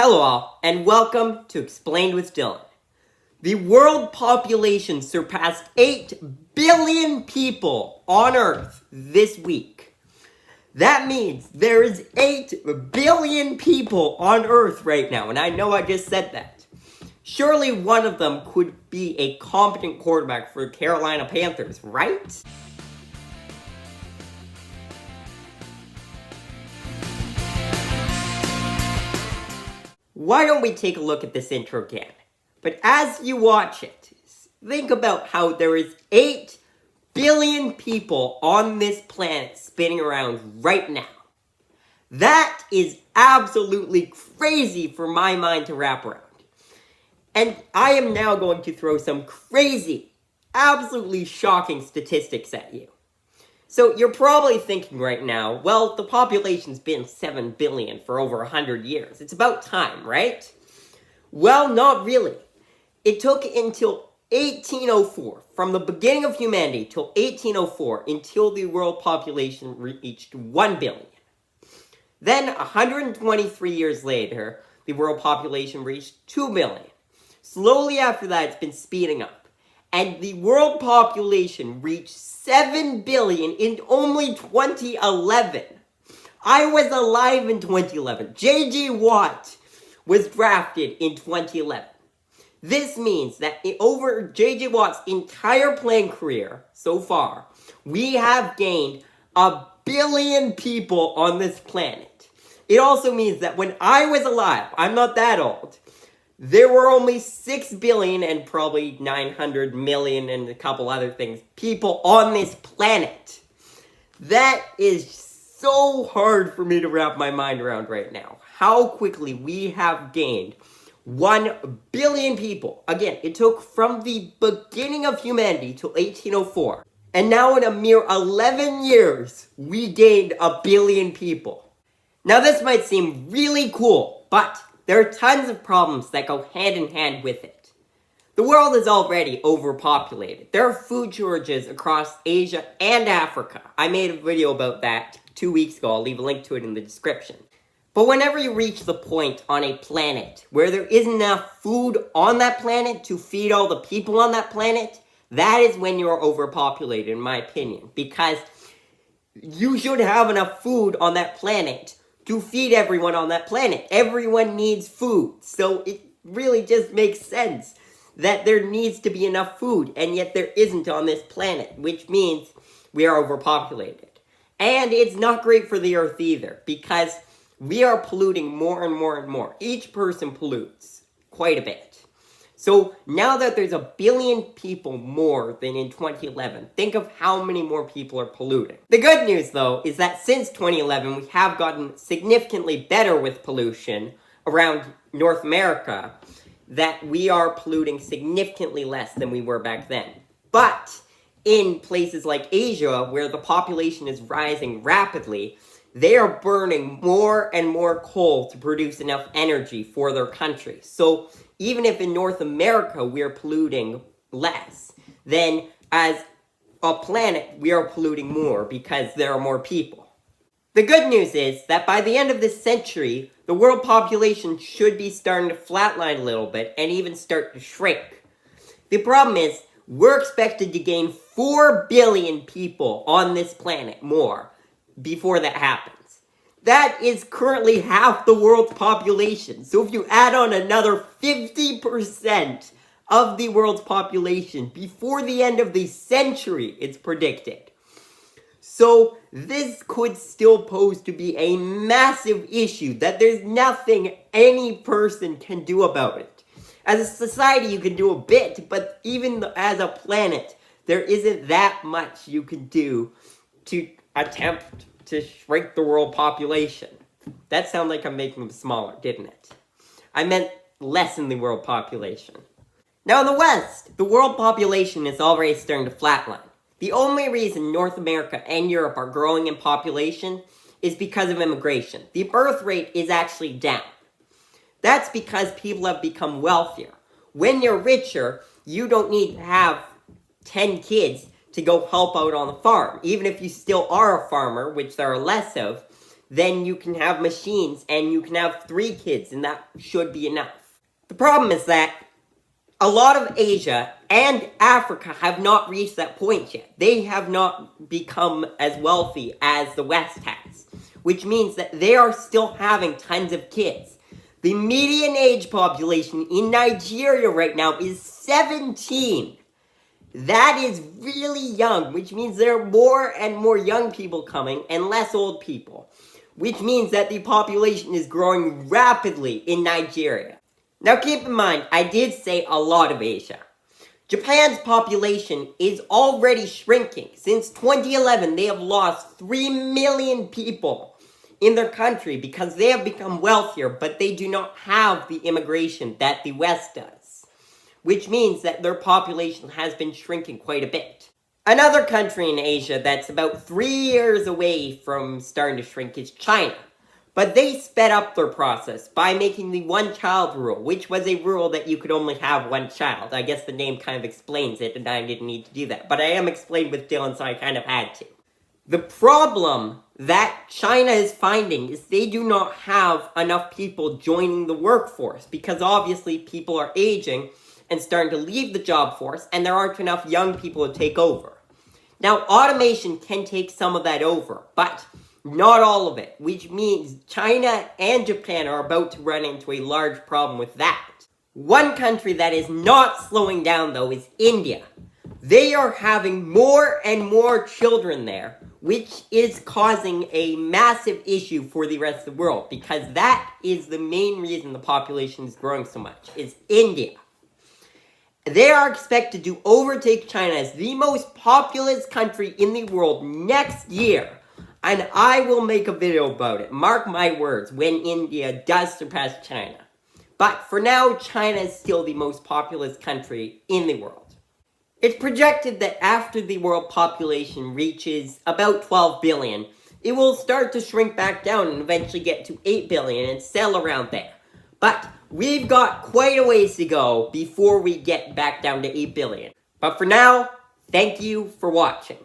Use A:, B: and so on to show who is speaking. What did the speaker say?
A: Hello all, and welcome to Explained with Dylan. The world population surpassed 8 billion people on Earth this week. That means there is 8 billion people on Earth right now, and I know I just said that. Surely one of them could be a competent quarterback for the Carolina Panthers, right? Why don't we take a look at this intro again? But as you watch it, think about how there is 8 billion people on this planet spinning around right now. That is absolutely crazy for my mind to wrap around. And I am now going to throw some crazy, absolutely shocking statistics at you. So you're probably thinking right now, well, the population's been 7 billion for over 100 years. It's about time, right? Well, not really. It took until 1804, from the beginning of humanity till 1804, until the world population reached 1 billion. Then, 123 years later, the world population reached 2 billion. Slowly after that, it's been speeding up. And the world population reached 7 billion in only 2011. I was alive in 2011. J.J. Watt was drafted in 2011. This means that over J.J. Watt's entire playing career so far, we have gained 1 billion people on this planet. It also means that when I was alive, I'm not that old, there were only 6 billion and probably 900 million and a couple other things, people on this planet. That is so hard for me to wrap my mind around right now. How quickly we have gained 1 billion people. Again, it took from the beginning of humanity till 1804. And now in a mere 11 years, we gained 1 billion people. Now this might seem really cool, but there are tons of problems that go hand in hand with it. The world is already overpopulated. There are food shortages across Asia and Africa. I made a video about that 2 weeks ago. I'll leave a link to it in the description. But whenever you reach the point on a planet where there isn't enough food on that planet to feed all the people on that planet, that is when you're overpopulated, in my opinion. Because you should have enough food on that planet to feed everyone on that planet. Everyone needs food. So it really just makes sense that there needs to be enough food, and yet there isn't on this planet, which means we are overpopulated. And it's not great for the Earth either, because we are polluting more and more and more. Each person pollutes quite a bit. So now that there's 1 billion people more than in 2011, think of how many more people are polluting. The good news, though, is that since 2011, we have gotten significantly better with pollution around North America, that we are polluting significantly less than we were back then. But in places like Asia, where the population is rising rapidly, they are burning more and more coal to produce enough energy for their country. So even if in North America we are polluting less, then as a planet we are polluting more because there are more people. The good news is that by the end of this century, the world population should be starting to flatline a little bit and even start to shrink. The problem is we're expected to gain 4 billion people on this planet more before that happens. That is currently half the world's population. So if you add on another 50% of the world's population before the end of the century, it's predicted. So this could still pose to be a massive issue that there's nothing any person can do about it. As a society, you can do a bit, but even as a planet, there isn't that much you can do to attempt to shrink the world population. That sounded like I'm making them smaller, didn't it? I meant lessen the world population. Now in the West, the world population is already starting to flatline. The only reason North America and Europe are growing in population is because of immigration. The birth rate is actually down. That's because people have become wealthier. When you're richer, you don't need to have 10 kids to go help out on the farm. Even if you still are a farmer, which there are less of, then you can have machines and you can have 3 kids, and that should be enough. The problem is that a lot of Asia and Africa have not reached that point yet. They have not become as wealthy as the West has, which means that they are still having tons of kids. The median age population in Nigeria right now is 17. That is really young, which means there are more and more young people coming and less old people, which means that the population is growing rapidly in Nigeria. Now keep in mind, I did say a lot of Asia. Japan's population is already shrinking. Since 2011, they have lost 3 million people in their country because they have become wealthier, but they do not have the immigration that the West does, which means that their population has been shrinking quite a bit. Another country in Asia that's about 3 years away from starting to shrink is China. But they sped up their process by making the one-child rule, which was a rule that you could only have one child. I guess the name kind of explains it, and I didn't need to do that. But I am explained with Dylan, so I kind of had to. The problem that China is finding is they do not have enough people joining the workforce, because obviously people are aging and starting to leave the job force, and there aren't enough young people to take over. Now, automation can take some of that over, but not all of it, which means China and Japan are about to run into a large problem with that. One country that is not slowing down, though, is India. They are having more and more children there, which is causing a massive issue for the rest of the world, because that is the main reason the population is growing so much, is India. They are expected to overtake China as the most populous country in the world next year. And I will make a video about it, mark my words, when India does surpass China. But for now, China is still the most populous country in the world. It's projected that after the world population reaches about 12 billion, it will start to shrink back down and eventually get to 8 billion and settle around there. But we've got quite a ways to go before we get back down to 8 billion. But for now, thank you for watching.